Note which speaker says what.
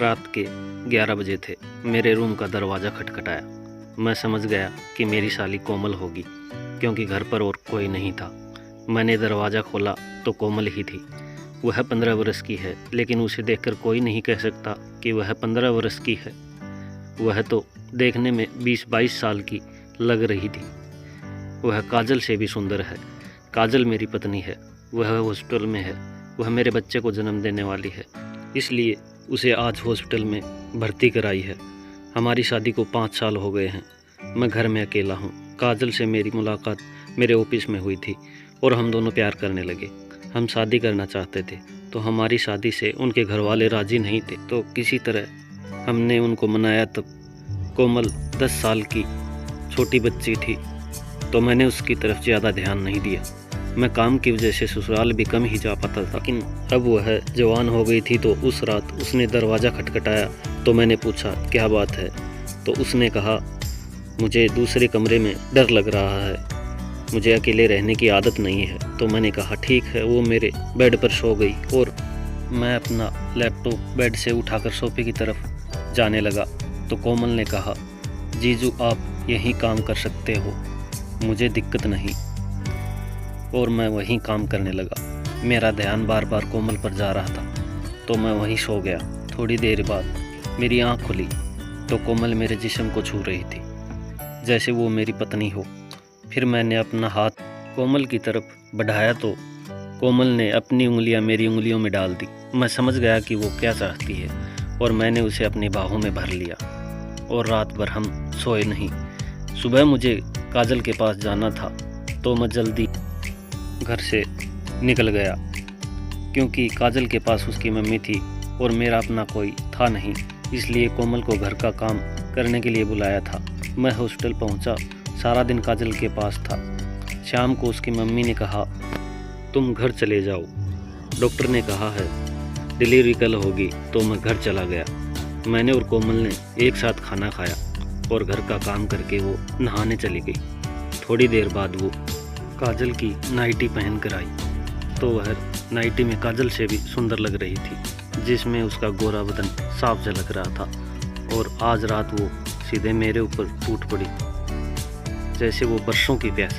Speaker 1: रात के 11 बजे थे। मेरे रूम का दरवाज़ा खटखटाया। मैं समझ गया कि मेरी साली कोमल होगी, क्योंकि घर पर और कोई नहीं था। मैंने दरवाज़ा खोला तो कोमल ही थी। वह 15 वर्ष की है, लेकिन उसे देखकर कोई नहीं कह सकता कि वह 15 वर्ष की है। वह तो देखने में 20-22 साल की लग रही थी। वह काजल से भी सुंदर है। काजल मेरी पत्नी है। वह हॉस्पिटल में है। वह मेरे बच्चे को जन्म देने वाली है, इसलिए उसे आज हॉस्पिटल में भर्ती कराई है। हमारी शादी को 5 साल हो गए हैं। मैं घर में अकेला हूँ। काजल से मेरी मुलाकात मेरे ऑफिस में हुई थी और हम दोनों प्यार करने लगे। हम शादी करना चाहते थे, तो हमारी शादी से उनके घर वाले राज़ी नहीं थे, तो किसी तरह हमने उनको मनाया। तब कोमल 10 साल की छोटी बच्ची थी, तो मैंने उसकी तरफ ज़्यादा ध्यान नहीं दिया। मैं काम की वजह से ससुराल भी कम ही जा पाता था, लेकिन अब वह जवान हो गई थी। तो उस रात उसने दरवाज़ा खटखटाया, तो मैंने पूछा क्या बात है। तो उसने कहा मुझे दूसरे कमरे में डर लग रहा है, मुझे अकेले रहने की आदत नहीं है। तो मैंने कहा ठीक है। वो मेरे बेड पर सो गई और मैं अपना लैपटॉप बेड से उठाकर सोफे की तरफ जाने लगा। तो कोमल ने कहा जीजू आप यहीं काम कर सकते हो, मुझे दिक्कत नहीं। और मैं वहीं काम करने लगा। मेरा ध्यान बार बार कोमल पर जा रहा था, तो मैं वहीं सो गया। थोड़ी देर बाद मेरी आँख खुली तो कोमल मेरे जिस्म को छू रही थी, जैसे वो मेरी पत्नी हो। फिर मैंने अपना हाथ कोमल की तरफ बढ़ाया तो कोमल ने अपनी उंगलियां मेरी उंगलियों में डाल दी। मैं समझ गया कि वो क्या चाहती है और मैंने उसे अपनी बाहों में भर लिया और रात भर हम सोए नहीं। सुबह मुझे काजल के पास जाना था, तो मैं जल्दी घर से निकल गया, क्योंकि काजल के पास उसकी मम्मी थी और मेरा अपना कोई था नहीं, इसलिए कोमल को घर का काम करने के लिए बुलाया था। मैं हॉस्पिटल पहुंचा। सारा दिन काजल के पास था। शाम को उसकी मम्मी ने कहा तुम घर चले जाओ, डॉक्टर ने कहा है डिलीवरी कल होगी। तो मैं घर चला गया। मैंने और कोमल ने एक साथ खाना खाया और घर का काम करके वो नहाने चली गई। थोड़ी देर बाद वो काजल की नाइटी पहन कर आई, तो वह नाइटी में काजल से भी सुंदर लग रही थी, जिसमें उसका गोरा बदन साफ झलक रहा था। और आज रात वो सीधे मेरे ऊपर टूट पड़ी, जैसे वो बरसों की प्यास